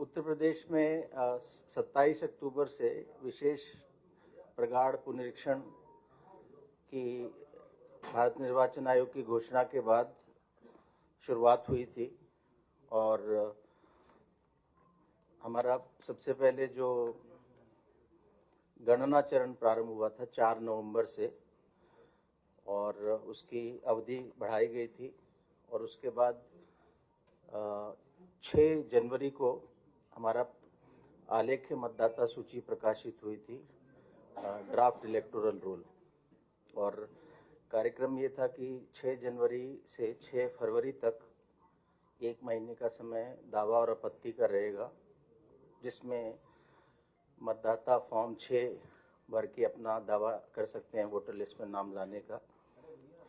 उत्तर प्रदेश में 27 अक्टूबर से विशेष प्रगाढ़ पुनरीक्षण की भारत निर्वाचन आयोग की घोषणा के बाद शुरुआत हुई थी और हमारा सबसे पहले जो गणना चरण प्रारंभ हुआ था 4 नवंबर से और उसकी अवधि बढ़ाई गई थी और उसके बाद 6 जनवरी को हमारा आलेख्य मतदाता सूची प्रकाशित हुई थी, ड्राफ्ट इलेक्टोरल रोल। और कार्यक्रम ये था कि 6 जनवरी से 6 फरवरी तक 1 महीने का समय दावा और आपत्ति का रहेगा, जिसमें मतदाता फॉर्म 6 भर के अपना दावा कर सकते हैं वोटर लिस्ट में नाम लाने का।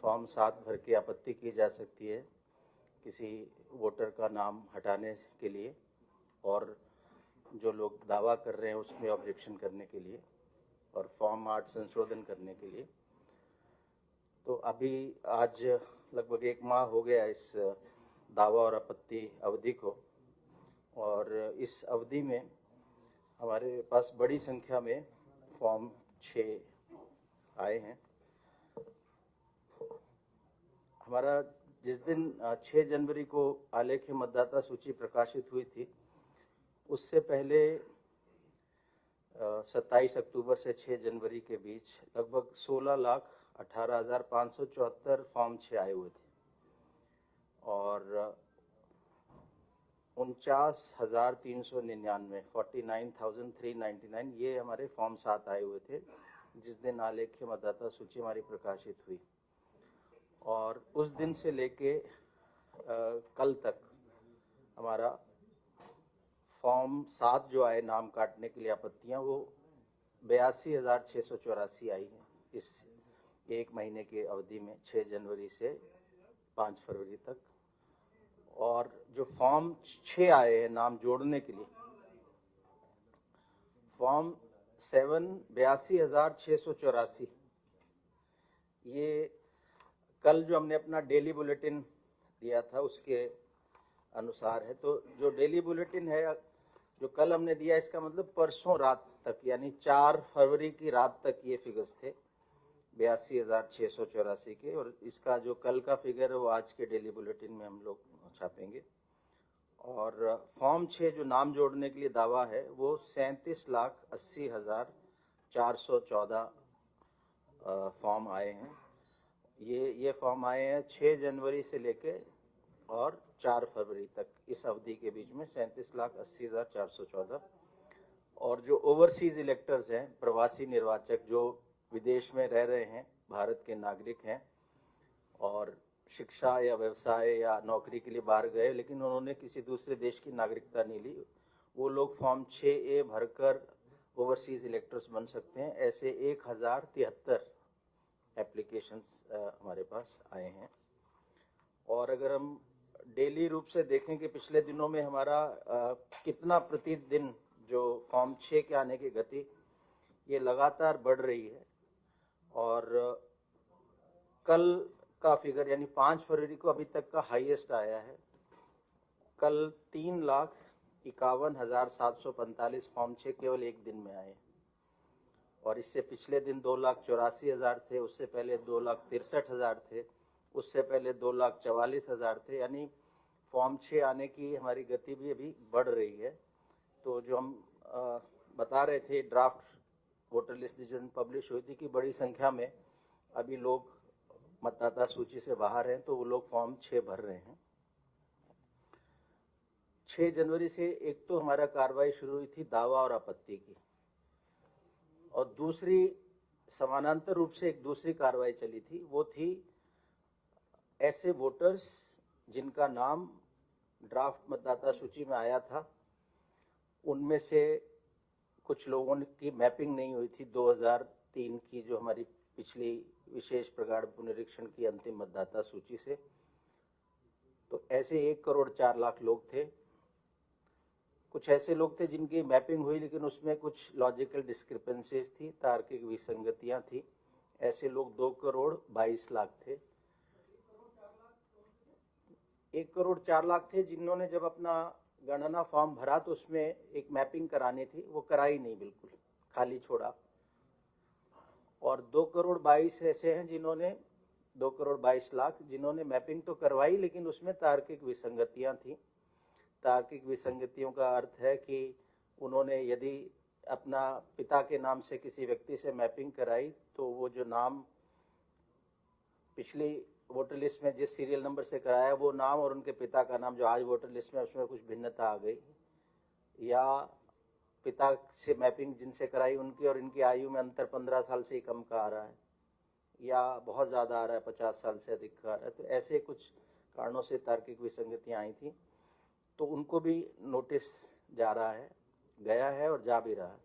फॉर्म 7 भर के आपत्ति की जा सकती है किसी वोटर का नाम हटाने के लिए और जो लोग दावा कर रहे हैं उसमें ऑब्जेक्शन करने के लिए, और फॉर्म 8 संशोधन करने के लिए। तो अभी आज लगभग 1 माह हो गया इस दावा और आपत्ति अवधि को, और इस अवधि में हमारे पास बड़ी संख्या में फॉर्म 6 आए हैं। हमारा जिस दिन 6 जनवरी को आलेख्य मतदाता सूची प्रकाशित हुई थी, उससे पहले 27 अक्टूबर से 6 जनवरी के बीच लगभग 16,18,574 फॉर्म 6 आए हुए थे और 49,399 49,399 ये हमारे फॉर्म 7 आए हुए थे जिस दिन आलेख्य मतदाता सूची हमारी प्रकाशित हुई। और उस दिन से लेके कल तक हमारा फॉर्म 7 जो आए नाम काटने के लिए आपत्तियां, वो 82,684 आई हैं इस 1 महीने की अवधि में, 6 जनवरी से 5 फरवरी तक। और जो फॉर्म 6 आए हैं नाम जोड़ने के लिए, फॉर्म 7 82,684, ये कल जो हमने अपना डेली बुलेटिन दिया था उसके अनुसार है। तो जो डेली बुलेटिन है जो कल हमने दिया, इसका मतलब परसों रात तक यानी 4 फरवरी की रात तक ये फिगर्स थे 82,684 के, और इसका जो कल का फिगर है वो आज के डेली बुलेटिन में हम लोग छापेंगे। और फॉर्म 6 जो नाम जोड़ने के लिए दावा है वो 37,80,414 फॉर्म आए हैं। ये फॉर्म आए हैं 6 जनवरी से लेके और 4 फरवरी तक, इस अवधि के बीच में 37,80,414। और जो ओवरसीज इलेक्टर्स हैं, प्रवासी निर्वाचक जो विदेश में रह रहे हैं, भारत के नागरिक हैं और शिक्षा या व्यवसाय या नौकरी के लिए बाहर गए लेकिन उन्होंने किसी दूसरे देश की नागरिकता नहीं ली, वो लोग फॉर्म 6A भरकर ओवरसीज इलेक्टर्स बन सकते हैं। ऐसे 1,073 एप्लीकेशंस हमारे पास आए हैं। और अगर हम डेली रूप से देखें कि पिछले दिनों में हमारा कितना प्रतिदिन जो फॉर्म 6 के आने की गति, ये लगातार बढ़ रही है। और कल का फिगर यानी 5 फरवरी को अभी तक का हाईएस्ट आया है। कल 3,51,745 फॉर्म 6 केवल एक दिन में आए, और इससे पिछले दिन 2,84,000 थे, उससे पहले 2,63,000 थे, उससे पहले 2,44,000 थे। यानी फॉर्म 6 आने की हमारी गति भी अभी बढ़ रही है। तो जो हम बता रहे थे ड्राफ्ट वोटर लिस्ट जिस दिन पब्लिश हुई थी कि बड़ी संख्या में अभी लोग मतदाता सूची से बाहर हैं, तो वो लोग फॉर्म 6 भर रहे हैं। 6 जनवरी से एक तो हमारा कार्रवाई शुरू हुई थी दावा और आपत्ति की, और दूसरी समानांतर रूप से एक दूसरी कार्रवाई चली थी, वो थी ऐसे वोटर्स जिनका नाम ड्राफ्ट मतदाता सूची में आया था, उनमें से कुछ लोगों की मैपिंग नहीं हुई थी 2003 की जो हमारी पिछली विशेष प्रगाढ़ पुनरीक्षण की अंतिम मतदाता सूची से। तो ऐसे 1,04,00,000 लोग थे। कुछ ऐसे लोग थे जिनकी मैपिंग हुई लेकिन उसमें कुछ लॉजिकल डिस्क्रिपेंसीज थी, तार्किक विसंगतियां थी। ऐसे लोग 2,22,00,000 थे। 1,04,00,000 थे जिन्होंने जब अपना गणना फॉर्म भरा तो उसमें एक मैपिंग करानी थी, वो कराई नहीं, बिल्कुल खाली छोड़ा। और 2,22 ऐसे हैं जिन्होंने 2,22,00,000 जिन्होंने मैपिंग तो करवाई, लेकिन उसमें तार्किक विसंगतियां थी। तार्किक विसंगतियों का अर्थ है कि उन्होंने यदि अपना पिता के नाम से किसी व्यक्ति से मैपिंग कराई तो वो जो नाम पिछली वोटर लिस्ट में जिस सीरियल नंबर से कराया वो नाम और उनके पिता का नाम जो आज वोटर लिस्ट में उसमें कुछ भिन्नता आ गई, या पिता से मैपिंग जिनसे कराई उनकी और इनकी आयु में अंतर 15 साल से कम का आ रहा है, या बहुत ज़्यादा आ रहा है, 50 साल से अधिक का आ रहा है। तो ऐसे कुछ कारणों से तार्किक विसंगतियां आई थी, तो उनको भी नोटिस जा रहा है, गया है और जा भी रहा है।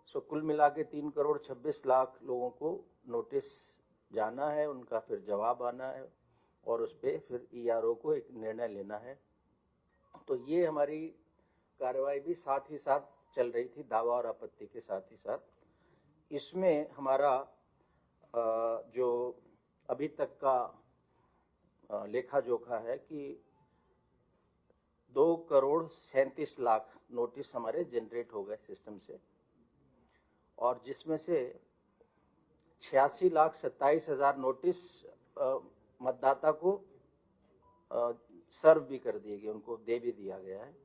सो कुल मिला के 3,26,00,000 लोगों को नोटिस जाना है, उनका फिर जवाब आना है और उस पर फिर ERO को एक निर्णय लेना है। तो ये हमारी कार्रवाई भी साथ ही साथ चल रही थी, दावा और आपत्ति के साथ ही साथ। इसमें हमारा जो अभी तक का लेखा जोखा है कि 2,37,00,000 नोटिस हमारे जनरेट हो गए सिस्टम से, और जिसमें से 86,27,000 नोटिस मतदाता को सर्व भी कर दिए गए, उनको दे भी दिया गया है।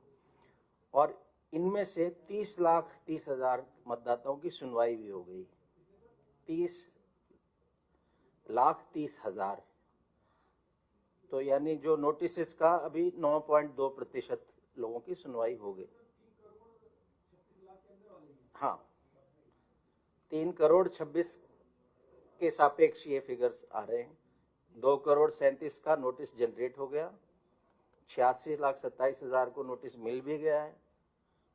और इनमें से 30,30,000 मतदाताओं की सुनवाई भी हो गई। 30,30,000, तो यानी जो नोटिस का अभी 9.2% लोगों की सुनवाई हो गई। हाँ, 3,26,00,000 के सापेक्ष ये फिगर्स आ रहे हैं। 2,37,00,000 का नोटिस जनरेट हो गया, 86,27,000 को नोटिस मिल भी गया है,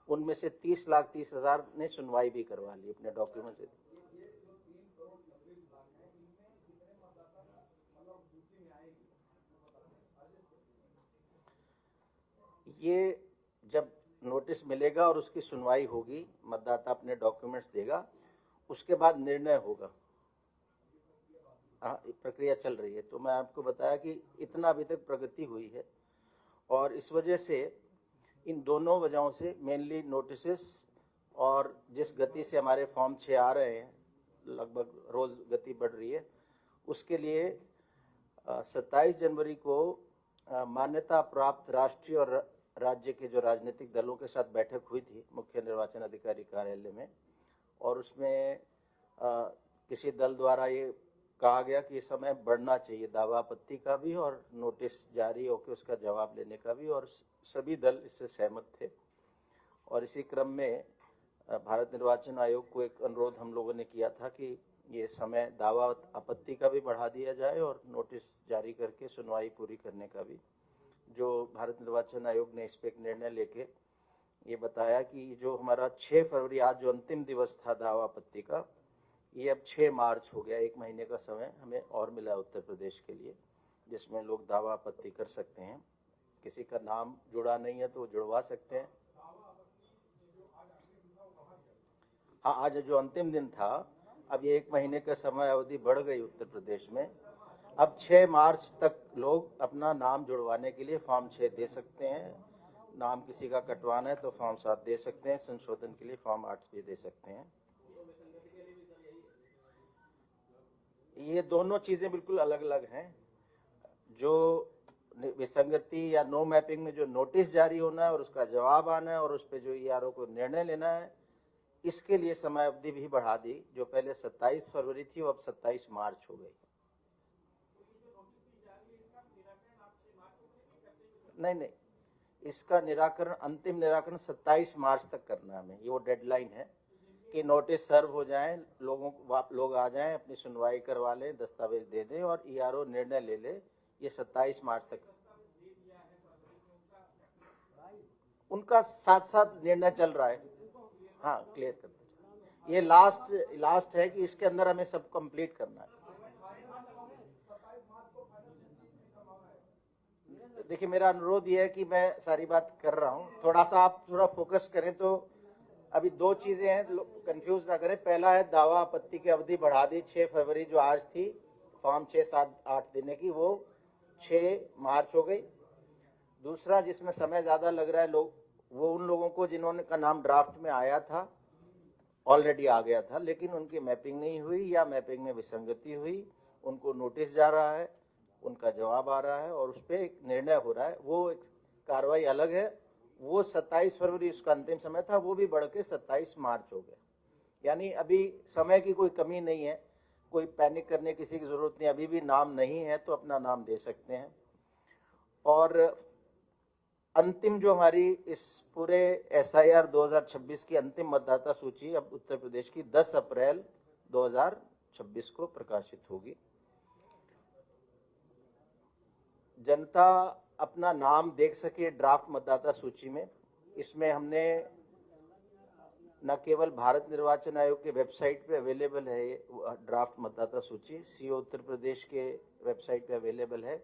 उनमें से 30,30,000 ने सुनवाई भी करवा ली अपने डॉक्यूमेंट से। ये जब नोटिस मिलेगा और उसकी सुनवाई होगी, मतदाता अपने डॉक्यूमेंट्स देगा, उसके बाद निर्णय होगा। प्रक्रिया चल रही है। तो मैं आपको बताया कि इतना अभी तक प्रगति हुई है, और इस वजह से इन दोनों वजहों से मेनली नोटिसेस और जिस गति से हमारे फॉर्म 6 आ रहे हैं, लगभग रोज गति बढ़ रही है, उसके लिए 27 जनवरी को मान्यता प्राप्त राष्ट्रीय और राज्य के जो राजनीतिक दलों के साथ बैठक हुई थी मुख्य निर्वाचन अधिकारी कार्यालय में, और उसमें किसी दल द्वारा ये कहा गया कि इस समय बढ़ना चाहिए दावा आपत्ति का भी और नोटिस जारी होकर उसका जवाब लेने का भी, और सभी दल इससे सहमत थे। और इसी क्रम में भारत निर्वाचन आयोग को एक अनुरोध हम लोगों ने किया था कि ये समय दावा आपत्ति का भी बढ़ा दिया जाए और नोटिस जारी करके सुनवाई पूरी करने का भी। जो भारत निर्वाचन आयोग ने इस पर एक निर्णय लेके ये बताया कि जो हमारा 6 फरवरी आज जो अंतिम दिवस था दावा आपत्ति का, ये अब 6 मार्च हो गया। 1 महीने का समय हमें और मिला उत्तर प्रदेश के लिए, जिसमें लोग दावा आपत्ति कर सकते हैं। किसी का नाम जुड़ा नहीं है तो जुड़वा सकते हैं। हाँ, आज जो अंतिम दिन था, अब ये 1 महीने का समय अवधि बढ़ गई उत्तर प्रदेश में। अब 6 मार्च तक लोग अपना नाम जुड़वाने के लिए फॉर्म 6 दे सकते हैं। नाम किसी का कटवाना है तो फॉर्म 7 दे सकते हैं, संशोधन के लिए फॉर्म 8 भी दे सकते हैं। ये दोनों चीजें बिल्कुल अलग अलग हैं। जो विसंगति या नो मैपिंग में जो नोटिस जारी होना है और उसका जवाब आना है और उस पर जो ERO को निर्णय लेना है, इसके लिए समय अवधि भी बढ़ा दी। जो पहले 27 फरवरी थी वो अब 27 मार्च हो गई। नहीं, इसका निराकरण, अंतिम निराकरण 27 मार्च तक करना है हमें। ये वो डेडलाइन है कि नोटिस सर्व हो जाए, लोग आ जाएं, अपनी सुनवाई करवा लें, दस्तावेज दे दें और ERO निर्णय ले ले। ये 27 मार्च तक उनका साथ साथ निर्णय चल रहा है। हाँ, क्लियर कर दीजिए। ये लास्ट है कि इसके अंदर हमें सब कंप्लीट करना है। देखिए, मेरा अनुरोध ये है कि मैं सारी बात कर रहा हूँ, थोड़ा सा आप थोड़ा फोकस करें। तो अभी 2 चीजें हैं, कंफ्यूज ना करें। पहला है दावा आपत्ति की अवधि बढ़ा दी। 6 फरवरी जो आज थी फॉर्म 6, 7, 8 देने की, वो 6 मार्च हो गई। दूसरा जिसमें समय ज्यादा लग रहा है लोग, वो उन लोगों को जिन्होंने का नाम ड्राफ्ट में आया था, ऑलरेडी आ गया था, लेकिन उनकी मैपिंग नहीं हुई या मैपिंग में विसंगति हुई, उनको नोटिस जा रहा है, उनका जवाब आ रहा है और उस पर एक निर्णय हो रहा है। वो एक कार्रवाई अलग है। वो 27 फरवरी उसका अंतिम समय था, वो भी बढ़ के 27 मार्च हो गया। यानी अभी समय की कोई कमी नहीं है, कोई पैनिक करने किसी की जरूरत नहीं। अभी भी नाम नहीं है तो अपना नाम दे सकते हैं। और अंतिम जो हमारी इस पूरे SIR 2026 की अंतिम मतदाता सूची अब उत्तर प्रदेश की 10 अप्रैल 2026 को प्रकाशित होगी। जनता अपना नाम देख सके ड्राफ्ट मतदाता सूची में, इसमें हमने न केवल भारत निर्वाचन आयोग के वेबसाइट पे अवेलेबल है ड्राफ्ट मतदाता सूची, सीओ उत्तर प्रदेश के वेबसाइट पे अवेलेबल है,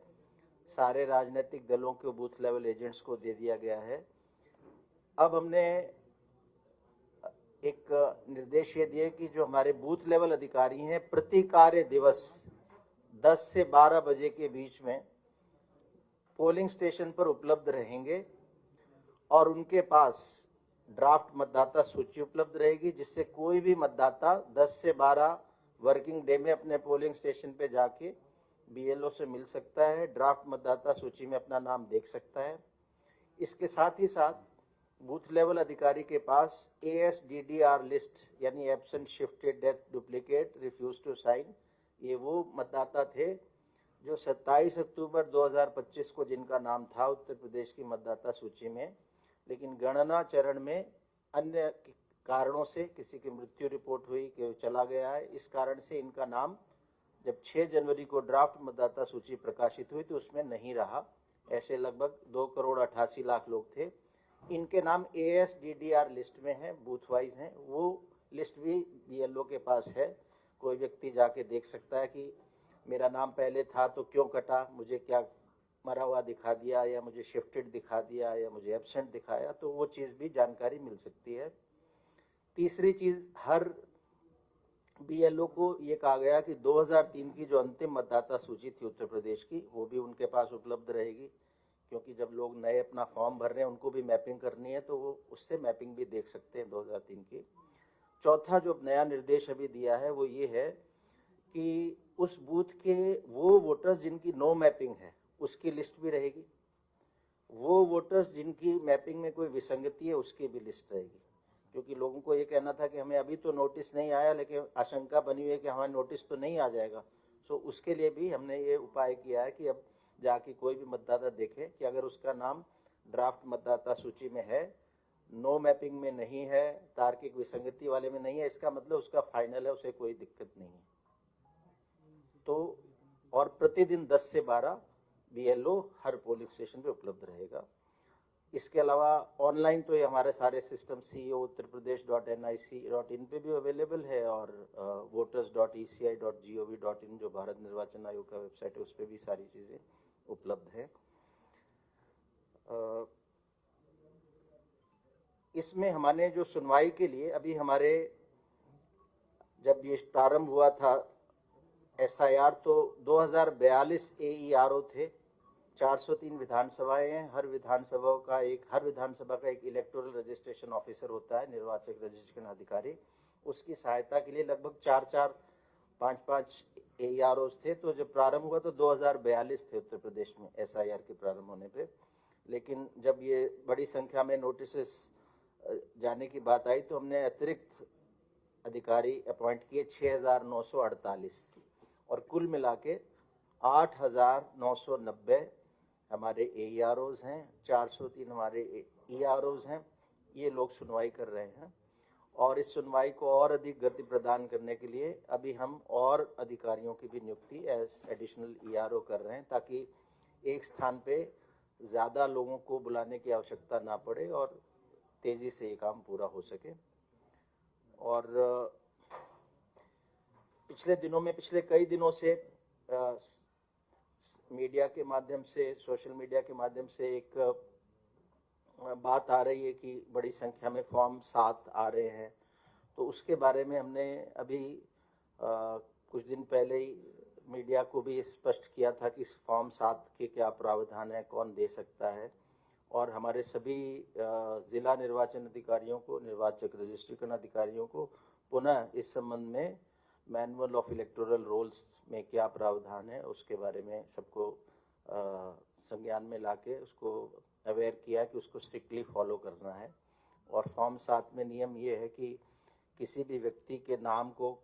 सारे राजनीतिक दलों के बूथ लेवल एजेंट्स को दे दिया गया है। अब हमने एक निर्देश ये दिए कि जो हमारे बूथ लेवल अधिकारी हैं, प्रति कार्य दिवस 10 से 12 बजे के बीच में पोलिंग स्टेशन पर उपलब्ध रहेंगे और उनके पास ड्राफ्ट मतदाता सूची उपलब्ध रहेगी, जिससे कोई भी मतदाता 10 से 12 वर्किंग डे में अपने पोलिंग स्टेशन पे जाके BLO से मिल सकता है, ड्राफ्ट मतदाता सूची में अपना नाम देख सकता है। इसके साथ ही साथ बूथ लेवल अधिकारी के पास ASDDR लिस्ट यानी absent, shifted, death, duplicate, refuse to sign, ये वो मतदाता थे जो 27 अक्टूबर 2025 को जिनका नाम था उत्तर प्रदेश की मतदाता सूची में, लेकिन गणना चरण में अन्य कारणों से किसी की मृत्यु रिपोर्ट हुई कि चला गया है, इस कारण से इनका नाम जब 6 जनवरी को ड्राफ्ट मतदाता सूची प्रकाशित हुई तो उसमें नहीं रहा। ऐसे लगभग 2,88,00,000 लोग थे। इनके नाम ASDDR लिस्ट में है, बूथ वाइज हैं। वो लिस्ट भी BLO के पास है। कोई व्यक्ति जाके देख सकता है कि मेरा नाम पहले था तो क्यों कटा, मुझे क्या मरा हुआ दिखा दिया या मुझे शिफ्टेड दिखा दिया या मुझे एब्सेंट दिखाया, तो वो चीज़ भी जानकारी मिल सकती है। तीसरी चीज़, हर BLO को ये कहा गया कि 2003 की जो अंतिम मतदाता सूची थी उत्तर प्रदेश की, वो भी उनके पास उपलब्ध रहेगी, क्योंकि जब लोग नए अपना फॉर्म भर रहे हैं उनको भी मैपिंग करनी है, तो वो उससे मैपिंग भी देख सकते हैं 2003 की। चौथा जो नया निर्देश अभी दिया है वो ये है कि उस बूथ के वो वोटर्स जिनकी नो मैपिंग है उसकी लिस्ट भी रहेगी, वो वोटर्स जिनकी मैपिंग में कोई विसंगति है उसकी भी लिस्ट रहेगी। क्योंकि लोगों को ये कहना था कि हमें अभी तो नोटिस नहीं आया, लेकिन आशंका बनी हुई है कि हमारा नोटिस तो नहीं आ जाएगा। सो उसके लिए भी हमने ये उपाय किया है कि अब जाके कोई भी मतदाता देखे कि अगर उसका नाम ड्राफ्ट मतदाता सूची में है, नो मैपिंग में नहीं है, तार्किक विसंगति वाले में नहीं है, इसका मतलब उसका फाइनल है, उसे कोई दिक्कत नहीं है। तो और प्रतिदिन 10 से 12 BLO हर पोलिंग स्टेशन पे उपलब्ध रहेगा। इसके अलावा ऑनलाइन तो ये हमारे सारे सिस्टम co.uttarpradesh.nic.in पे भी अवेलेबल है और voters.eci.gov.in जो भारत निर्वाचन आयोग का वेबसाइट है उस पर भी सारी चीज़ें उपलब्ध है। इसमें हमने जो सुनवाई के लिए अभी हमारे जब ये प्रारंभ हुआ था SIR तो 2042 AERO थे, 403 विधानसभाएं हैं, हर विधानसभा का एक इलेक्टोरल रजिस्ट्रेशन ऑफिसर होता है, निर्वाचक रजिस्ट्रेशन अधिकारी। उसकी सहायता के लिए लगभग 4-5 AEROs थे। तो जब प्रारंभ हुआ तो 2042 थे उत्तर प्रदेश में SIR के प्रारंभ होने पे, लेकिन जब ये बड़ी संख्या में नोटिस जाने की बात आई तो हमने अतिरिक्त अधिकारी अपॉइंट किए 6,948 और कुल मिला के 8,990 हमारे AEROs हैं, 403 हमारे EROs हैं। ये लोग सुनवाई कर रहे हैं और इस सुनवाई को और अधिक गति प्रदान करने के लिए अभी हम और अधिकारियों की भी नियुक्ति एज एडिशनल ERO कर रहे हैं, ताकि एक स्थान पे ज़्यादा लोगों को बुलाने की आवश्यकता ना पड़े और तेज़ी से ये काम पूरा हो सके। और पिछले कई दिनों से मीडिया के माध्यम से, सोशल मीडिया के माध्यम से एक बात आ रही है कि बड़ी संख्या में फॉर्म 7 आ रहे हैं। तो उसके बारे में हमने अभी कुछ दिन पहले ही मीडिया को भी स्पष्ट किया था कि इस फॉर्म 7 के क्या प्रावधान है, कौन दे सकता है। और हमारे सभी जिला निर्वाचन अधिकारियों को, निर्वाचक रजिस्ट्रेशन अधिकारियों को पुनः इस संबंध में मैनुअल ऑफ इलेक्टोरल रोल्स में क्या प्रावधान है उसके बारे में सबको संज्ञान में लाके उसको अवेयर किया कि उसको स्ट्रिक्टली फॉलो करना है। और फॉर्म 7 में नियम ये है कि किसी भी व्यक्ति के नाम को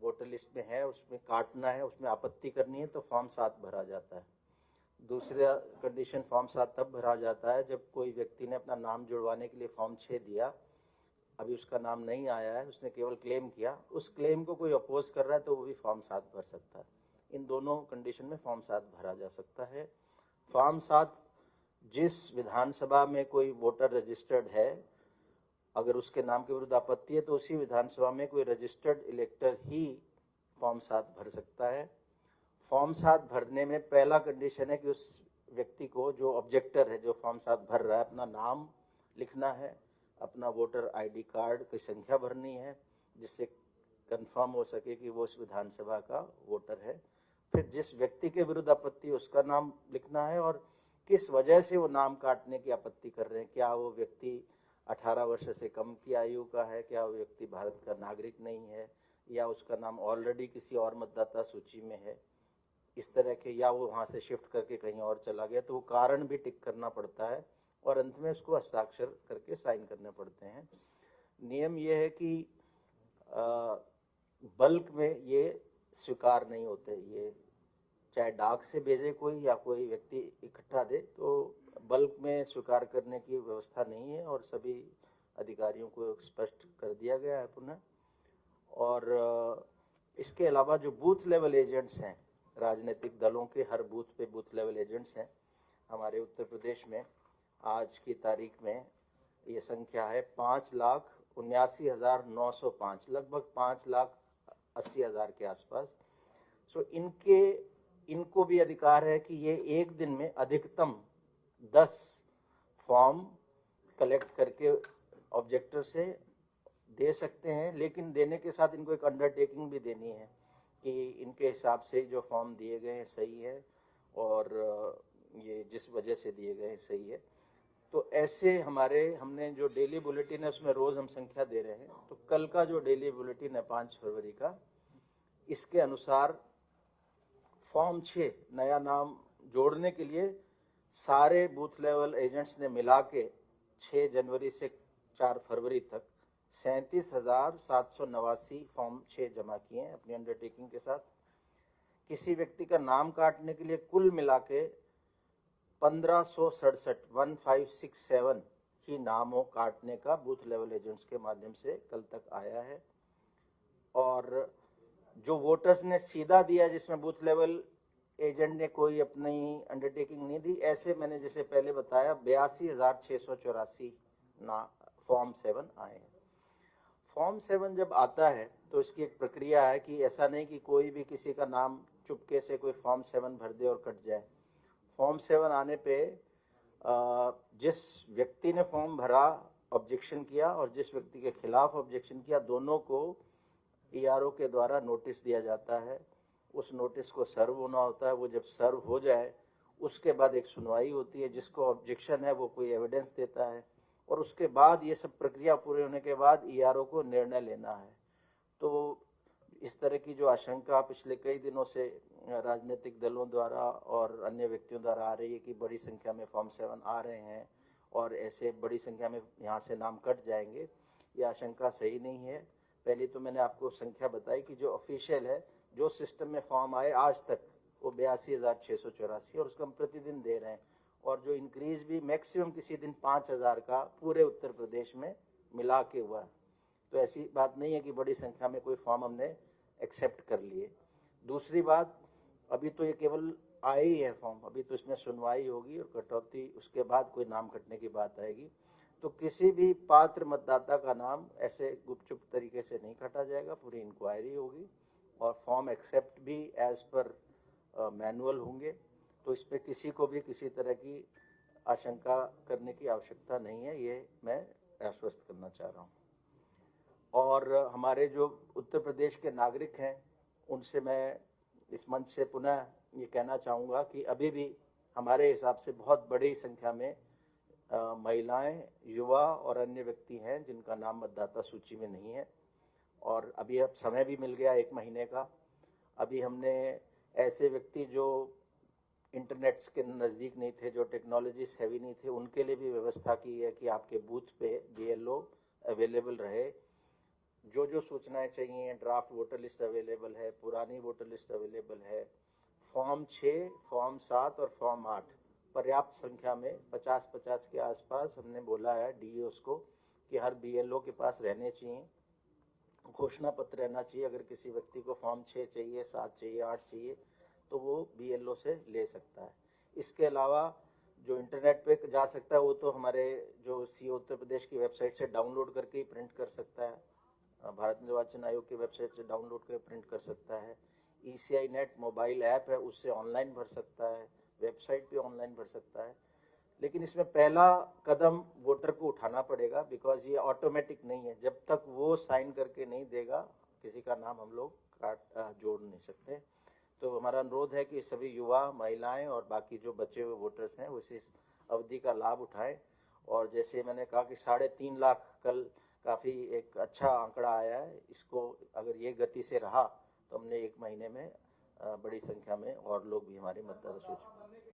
वोटर लिस्ट में है उसमें काटना है, उसमें आपत्ति करनी है तो फॉर्म 7 भरा जाता है। दूसरा कंडीशन फॉर्म 7 तब भरा जाता है जब कोई व्यक्ति ने अपना नाम जुड़वाने के लिए फॉर्म 6 दिया, अभी उसका नाम नहीं आया है, उसने केवल क्लेम किया, उस क्लेम को कोई अपोज कर रहा है तो वो भी फॉर्म 7 भर सकता है। इन दोनों कंडीशन में फॉर्म 7 भरा जा सकता है। फॉर्म 7 जिस विधानसभा में कोई वोटर रजिस्टर्ड है, अगर उसके नाम के विरुद्ध आपत्ति है तो उसी विधानसभा में कोई रजिस्टर्ड इलेक्टर ही फॉर्म 7 भर सकता है। फॉर्म 7 भरने में पहला कंडीशन है कि उस व्यक्ति को, जो ऑब्जेक्टर है, जो फॉर्म 7 भर रहा है, अपना नाम लिखना है, अपना वोटर आईडी कार्ड की संख्या भरनी है जिससे कंफर्म हो सके कि वो उस विधानसभा का वोटर है। फिर जिस व्यक्ति के विरुद्ध आपत्ति उसका नाम लिखना है और किस वजह से वो नाम काटने की आपत्ति कर रहे हैं। क्या वो व्यक्ति 18 वर्ष से कम की आयु का है, क्या वो व्यक्ति भारत का नागरिक नहीं है, या उसका नाम ऑलरेडी किसी और मतदाता सूची में है, इस तरह के, या वो वहाँ से शिफ्ट करके कहीं और चला गया, तो वो कारण भी टिक करना पड़ता है और अंत में उसको हस्ताक्षर करके साइन करने पड़ते हैं। नियम ये है कि बल्क में ये स्वीकार नहीं होते, ये चाहे डाक से भेजे कोई या कोई व्यक्ति इकट्ठा दे तो बल्क में स्वीकार करने की व्यवस्था नहीं है और सभी अधिकारियों को स्पष्ट कर दिया गया है पुनः। और इसके अलावा जो बूथ लेवल एजेंट्स हैं, राजनीतिक दलों के हर बूथ पे बूथ लेवल एजेंट्स हैं हमारे उत्तर प्रदेश में। आज की तारीख में ये संख्या है 5,79,905, लगभग 5,80,000 के आसपास। सो इनको भी अधिकार है कि ये एक दिन में अधिकतम 10 फॉर्म कलेक्ट करके ऑब्जेक्टर से दे सकते हैं, लेकिन देने के साथ इनको एक अंडरटेकिंग भी देनी है कि इनके हिसाब से जो फॉर्म दिए गए हैं सही है और ये जिस वजह से दिए गए हैं सही है। तो ऐसे हमने जो डेली बुलेटिन है उसमें रोज हम संख्या दे रहे हैं। तो कल का जो डेली बुलेटिन है 5 फरवरी का, इसके अनुसार फॉर्म 6 नया नाम जोड़ने के लिए सारे बूथ लेवल एजेंट्स ने मिला के 6 जनवरी से 4 फरवरी तक 37,789 फॉर्म 6 जमा किए हैं अपनी अंडरटेकिंग के साथ। किसी व्यक्ति का नाम काटने के लिए कुल मिला के 1567 ही नामों काटने का बूथ लेवल एजेंट्स के माध्यम से कल तक आया है। और जो वोटर्स ने सीधा दिया, जिसमें बूथ लेवल एजेंट ने कोई अपनी अंडरटेकिंग नहीं दी, ऐसे मैंने जैसे पहले बताया 82,684 फॉर्म 7 आए हैं। फॉर्म 7 जब आता है तो इसकी एक प्रक्रिया है कि ऐसा नहीं कि कोई भी किसी का नाम चुपके से कोई फॉर्म 7 भर दे और कट जाए। फॉर्म 7 आने पे जिस व्यक्ति ने फॉर्म भरा, ऑब्जेक्शन किया, और जिस व्यक्ति के खिलाफ ऑब्जेक्शन किया, दोनों को ईआरओ के द्वारा नोटिस दिया जाता है। उस नोटिस को सर्व होना होता है। वो जब सर्व हो जाए उसके बाद एक सुनवाई होती है। जिसको ऑब्जेक्शन है वो कोई एविडेंस देता है और उसके बाद ये सब प्रक्रिया पूरे होने के बाद ईआरओ को निर्णय लेना है। तो इस तरह की जो आशंका पिछले कई दिनों से राजनीतिक दलों द्वारा और अन्य व्यक्तियों द्वारा आ रही है कि बड़ी संख्या में फॉर्म 7 आ रहे हैं और ऐसे बड़ी संख्या में यहाँ से नाम कट जाएंगे, ये आशंका सही नहीं है। पहले तो मैंने आपको संख्या बताई कि जो ऑफिशियल है, जो सिस्टम में फॉर्म आए आज तक वो 82,684 और उसको हम प्रतिदिन दे रहे हैं। और जो इंक्रीज भी मैक्सिमम किसी दिन 5,000 का पूरे उत्तर प्रदेश में मिला के हुआ है। तो ऐसी बात नहीं है कि बड़ी संख्या में कोई फॉर्म हमने एक्सेप्ट कर लिए। दूसरी बात, अभी तो ये केवल आए ही है फॉर्म, अभी तो इसमें सुनवाई होगी और कटौती, उसके बाद कोई नाम कटने की बात आएगी। तो किसी भी पात्र मतदाता का नाम ऐसे गुपचुप तरीके से नहीं काटा जाएगा, पूरी इंक्वायरी होगी और फॉर्म एक्सेप्ट भी एज पर मैनुअल होंगे। तो इस पर किसी को भी किसी तरह की आशंका करने की आवश्यकता नहीं है, ये मैं आश्वस्त करना चाह रहा हूँ। और हमारे जो उत्तर प्रदेश के नागरिक हैं उनसे मैं इस मंच से पुनः ये कहना चाहूँगा कि अभी भी हमारे हिसाब से बहुत बड़ी संख्या में महिलाएं, युवा और अन्य व्यक्ति हैं जिनका नाम मतदाता सूची में नहीं है। और अभी अब समय भी मिल गया 1 महीने का। अभी हमने ऐसे व्यक्ति जो इंटरनेट के नज़दीक नहीं थे, जो टेक्नोलॉजी हैवी नहीं थे, उनके लिए भी व्यवस्था की है कि आपके बूथ पे BLO अवेलेबल रहे। जो जो सूचनाएं चाहिए, ड्राफ्ट वोटर लिस्ट अवेलेबल है, पुरानी वोटर लिस्ट अवेलेबल है, फॉर्म 6, फॉर्म 7 और फॉर्म 8 पर्याप्त संख्या में 50-50 के आसपास हमने बोला है DEOs को कि हर BLO के पास रहने चाहिए। घोषणा पत्र रहना चाहिए। अगर किसी व्यक्ति को फॉर्म 6 चाहिए, 7 चाहिए, 8 चाहिए तो वो BLO से ले सकता है। इसके अलावा जो इंटरनेट पे जा सकता है वो तो हमारे जो CO उत्तर प्रदेश की वेबसाइट से डाउनलोड करके ही प्रिंट कर सकता है, भारत निर्वाचन आयोग की वेबसाइट से डाउनलोड कर प्रिंट कर सकता है। ECI नेट मोबाइल ऐप है, उससे ऑनलाइन भर सकता है, वेबसाइट पे ऑनलाइन भर सकता है। लेकिन इसमें पहला कदम वोटर को उठाना पड़ेगा, बिकॉज ये ऑटोमेटिक नहीं है। जब तक वो साइन करके नहीं देगा किसी का नाम हम लोग जोड़ नहीं सकते। तो हमारा अनुरोध है कि सभी युवा, महिलाएं और बाकी जो बचे हुए वोटर्स हैं वो इस अवधि का लाभ उठाएं। और जैसे मैंने कहा कि 3.5 लाख कल काफ़ी एक अच्छा आंकड़ा आया है। इसको अगर ये गति से रहा तो हमने 1 महीने में बड़ी संख्या में और लोग भी हमारे मतदाता सूची